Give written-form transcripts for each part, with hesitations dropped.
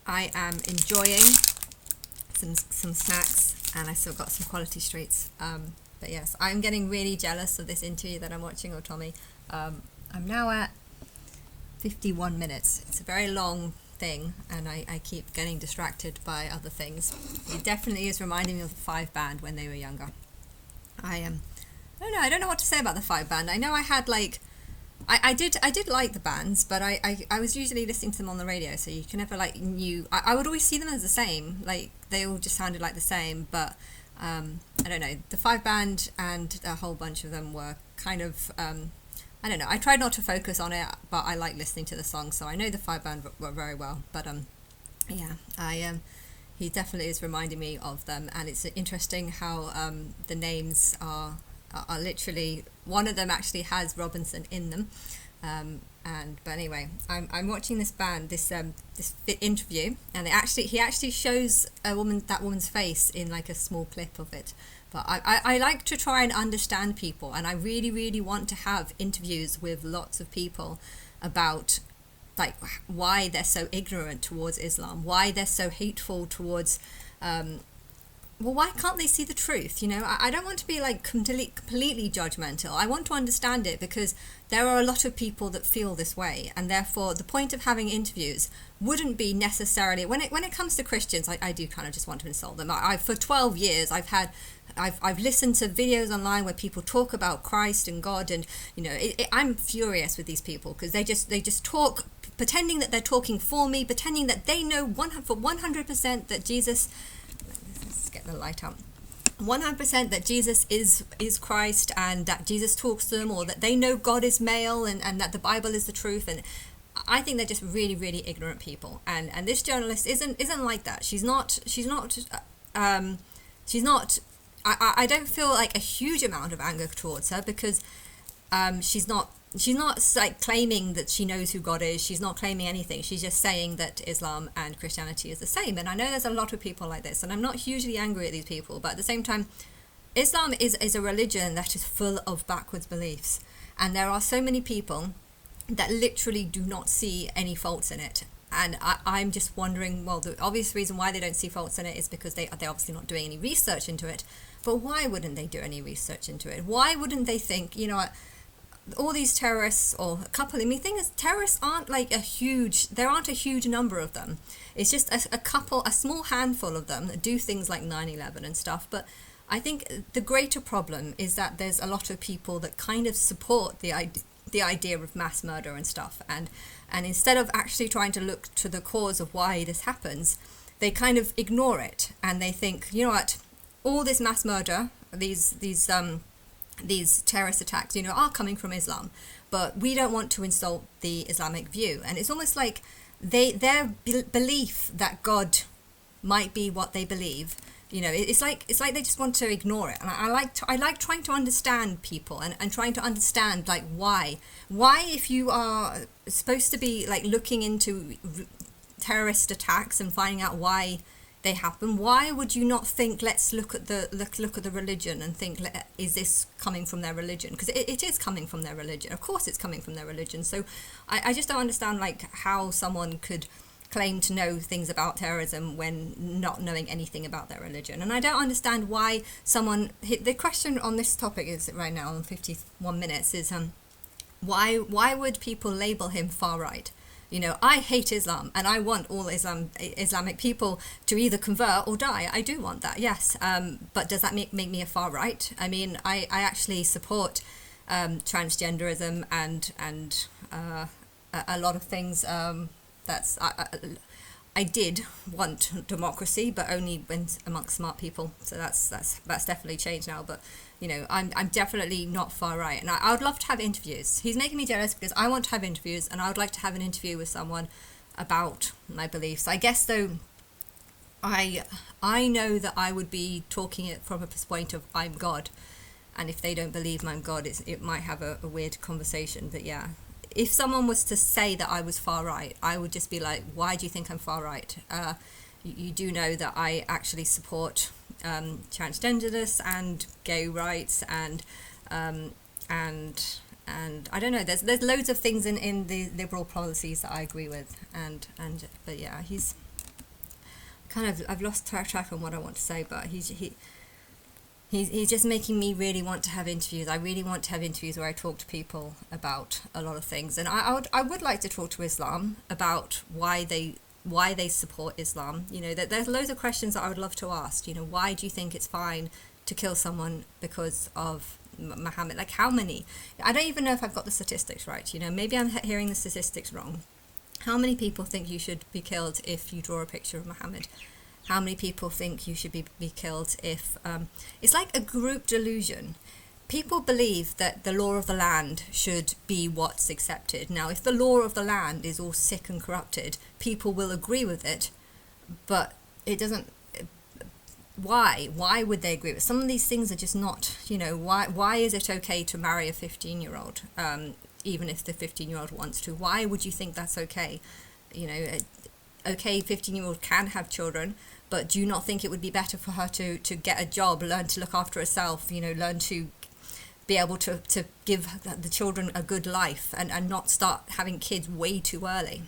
I am enjoying some snacks, and I still got some quality streets. But yes, I'm getting really jealous of this interview that I'm watching of Tommy. I'm now at 51 minutes. It's a very long thing, and I keep getting distracted by other things. It definitely is reminding me of the Five Band when they were younger. I don't know. I don't know what to say about the Five Band. I know I had like I did like the bands, but I was usually listening to them on the radio, so you can never like knew. I would always see them as the same, like they all just sounded like the same. But I don't know. The Five Band and a whole bunch of them were kind of I don't know. I tried not to focus on it, but I like listening to the songs, so I know the Five Band were very well. But yeah, he definitely is reminding me of them, and it's interesting how the names are literally, one of them actually has Robinson in them. But anyway, I'm watching this band, this interview, and he actually shows that woman's face in like a small clip of it. But I like to try and understand people, and I really, really want to have interviews with lots of people about like why they're so ignorant towards Islam, why they're so hateful towards well, why can't they see the truth? I don't want to be like completely judgmental. I want to understand it, because there are a lot of people that feel this way, and therefore the point of having interviews wouldn't be necessarily when it comes to Christians. I do kind of just want to insult them. I for 12 years I've listened to videos online where people talk about Christ and God, and I'm furious with these people, because they just talk pretending that they're talking for me, pretending that they know 100% that Jesus. Let's get the light out. 100% that Jesus is Christ, and that Jesus talks to them, or that they know God is male, and that the Bible is the truth. And I think they're just really, really ignorant people. And this journalist isn't like that. She's not. I don't feel like a huge amount of anger towards her, because she's not like claiming that she knows who God is. She's not claiming anything. She's just saying that Islam and Christianity is the same. And I know there's a lot of people like this, and I'm not hugely angry at these people, but at the same time, Islam is a religion that is full of backwards beliefs, and there are so many people that literally do not see any faults in it. And I'm just wondering, well, the obvious reason why they don't see faults in it is because they're obviously not doing any research into it. But why wouldn't they do any research into it? Why wouldn't they think, all these terrorists, or a couple, the thing is, terrorists aren't like there aren't a huge number of them. It's just a small handful of them that do things like 9/11 and stuff. But I think the greater problem is that there's a lot of people that kind of support the idea of mass murder and stuff, and instead of actually trying to look to the cause of why this happens, they kind of ignore it, and they think, what, all this mass murder, these terrorist attacks, are coming from Islam, but we don't want to insult the Islamic view. And it's almost like their belief that God might be what they believe, it's like they just want to ignore it. And I like trying to understand people, and trying to understand like why if you are supposed to be like looking into terrorist attacks and finding out why they happen, why would you not think, let's look at the religion and think, is this coming from their religion? Because it is coming from their religion. Of course it's coming from their religion. So I just don't understand like how someone could claim to know things about terrorism when not knowing anything about their religion. And I don't understand why the question on this topic is right now on 51 minutes is why would people label him far right? I hate Islam, and I want all Islamic people to either convert or die. I do want that, yes. But does that make me a far right? I mean, I actually support transgenderism and a lot of things. I did want democracy, but only when amongst smart people. So that's definitely changed now. But I'm definitely not far right, and I would love to have interviews. He's making me jealous because I want to have interviews, and I would like to have an interview with someone about my beliefs. I guess though, I know that I would be talking it from a point of I'm God, and if they don't believe I'm God, it might have a weird conversation. But yeah. If someone was to say that I was far right, I would just be like, why do you think I'm far right? You do know that I actually support transgenderness and gay rights and I don't know. There's loads of things in the liberal policies that I agree with, but yeah, he's I've lost track on what I want to say, but he's just making me really want to have interviews. I really want to have interviews where I talk to people about a lot of things, and I would like to talk to Islam about why they support Islam. You know, that there's loads of questions that I would love to ask. You know, why do you think it's fine to kill someone because of Muhammad? Like, how many? I don't even know if I've got the statistics right. You know, maybe I'm hearing the statistics wrong. How many people think you should be killed if you draw a picture of Muhammad? How many people think you should be killed if... it's like a group delusion. People believe that the law of the land should be what's accepted. Now, if the law of the land is all sick and corrupted, people will agree with it, but it doesn't... Why? Why would they agree with it? Some of these things are just not, you know, why is it okay to marry a 15-year-old, even if the 15-year-old wants to? Why would you think that's okay? You know, okay, 15-year-old can have children, but do you not think it would be better for her to get a job, learn to look after herself, you know, learn to be able to give the children a good life and not start having kids way too early?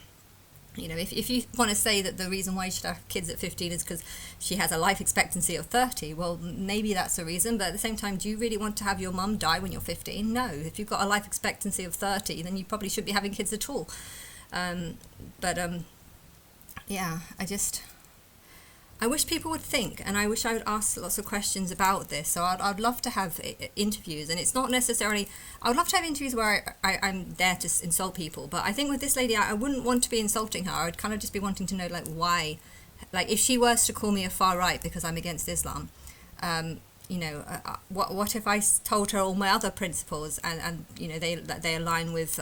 You know, if you want to say that the reason why you should have kids at 15 is because she has a life expectancy of 30, well, maybe that's the reason, but at the same time, do you really want to have your mum die when you're 15? No. If you've got a life expectancy of 30, then you probably shouldn't be having kids at all. Yeah, I wish people would think, and I wish I would ask lots of questions about this. So I'd love to have interviews, and it's not necessarily... I would love to have interviews where I'm there to insult people, but I think with this lady, I wouldn't want to be insulting her. I would kind of just be wanting to know, like, why. Like, if she was to call me a far right because I'm against Islam, you know, what if I told her all my other principles and you know, they align with...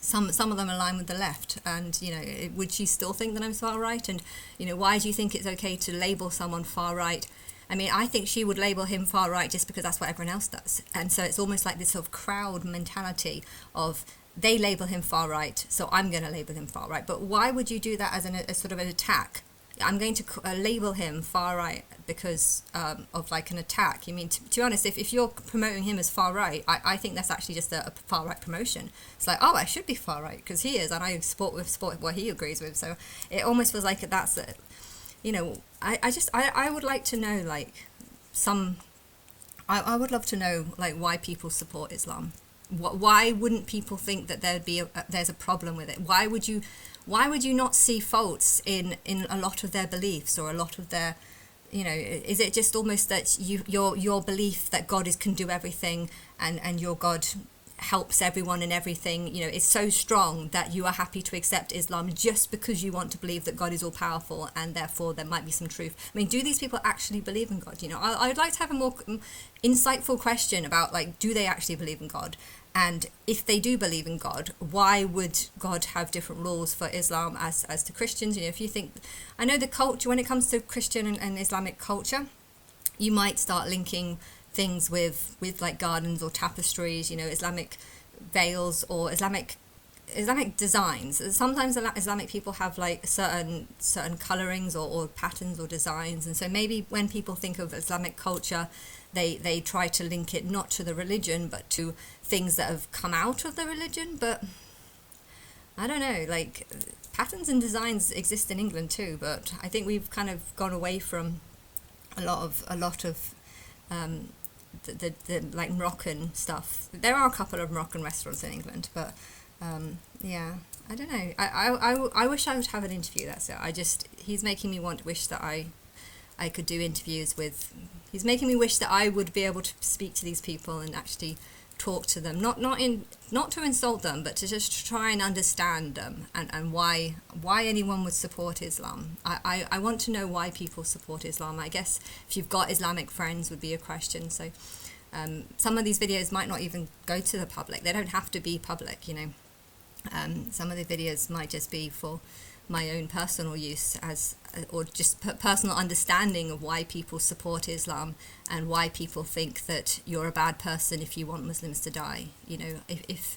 Some of them align with the left, and you know, would she still think that I'm far right? And you know, why do you think it's okay to label someone far right? I mean, I think she would label him far right just because that's what everyone else does, and so it's almost like this sort of crowd mentality of they label him far right, so I'm going to label him far right. But why would you do that as a sort of an attack? I'm going to label him far right because of like an attack. I mean, to be honest, if you're promoting him as far right, I think that's actually just a far right promotion. It's like, oh, I should be far right because he is, and I support what he agrees with. So it almost feels like that's it. You know, I would like to know, like, I would love to know, like, why people support Islam. Why wouldn't people think that there's a problem with it? Why would you not see faults in a lot of their beliefs or a lot of their, you know, is it just almost that your belief that God can do everything and your God helps everyone and everything, you know, is so strong that you are happy to accept Islam just because you want to believe that God is all powerful and therefore there might be some truth? I mean, do these people actually believe in God? You know, I'd like to have a more insightful question about, like, do they actually believe in God? And if they do believe in God, why would God have different laws for Islam as to Christians? You know, if you think, I know the culture, when it comes to Christian and Islamic culture, you might start linking things with like gardens or tapestries, you know, Islamic veils or Islamic designs. Sometimes Islamic people have like certain colorings or patterns or designs, and so maybe when people think of Islamic culture, they try to link it not to the religion but to things that have come out of the religion. But I don't know, like, patterns and designs exist in England too, but I think we've kind of gone away from a lot of the like Moroccan stuff. There are a couple of Moroccan restaurants in England, but yeah, I don't know. I wish I would have an interview. That's it. He's making me wish that I could do interviews with. He's making me wish that I would be able to speak to these people and actually talk to them, not to insult them, but to just try and understand them and why anyone would support Islam. I want to know why people support Islam. I guess if you've got Islamic friends would be a question. So some of these videos might not even go to the public. They don't have to be public, you know. Some of the videos might just be for my own personal use or just personal understanding of why people support Islam and why people think that you're a bad person if you want Muslims to die. You know, if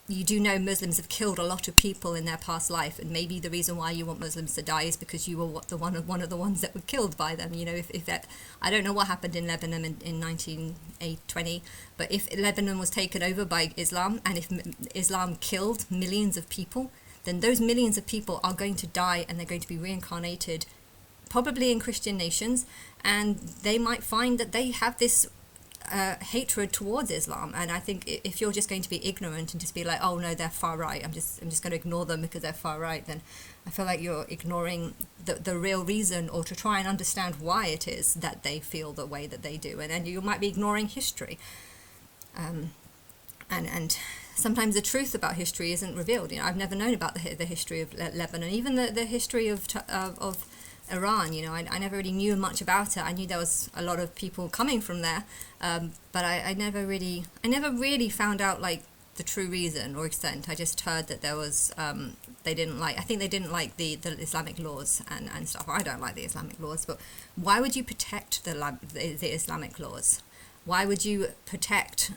you do know Muslims have killed a lot of people in their past life, and maybe the reason why you want Muslims to die is because you were one of the ones that were killed by them. You know, if that, I don't know what happened in Lebanon in 1920, but if Lebanon was taken over by Islam and if Islam killed millions of people, then those millions of people are going to die and they're going to be reincarnated probably in Christian nations, and they might find that they have this hatred towards Islam. And I think if you're just going to be ignorant and just be like, oh no, they're far right, I'm just going to ignore them because they're far right, then I feel like you're ignoring the real reason, or to try and understand why it is that they feel the way that they do. And then you might be ignoring history. And sometimes the truth about history isn't revealed. I've never known about the history of Lebanon, even the history of Iran. I never really knew much about it. I knew there was a lot of people coming from there, but I never really found out like the true reason or extent. I just heard that there was they didn't like the Islamic laws and stuff. I don't like the Islamic laws, but why would you protect the Islamic laws? Why would you protect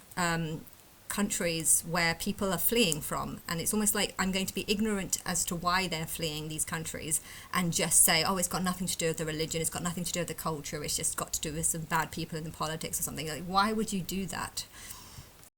countries where people are fleeing from? And it's almost like I'm going to be ignorant as to why they're fleeing these countries and just say, oh, it's got nothing to do with the religion, it's got nothing to do with the culture, it's just got to do with some bad people in the politics or something. Like, why would you do that?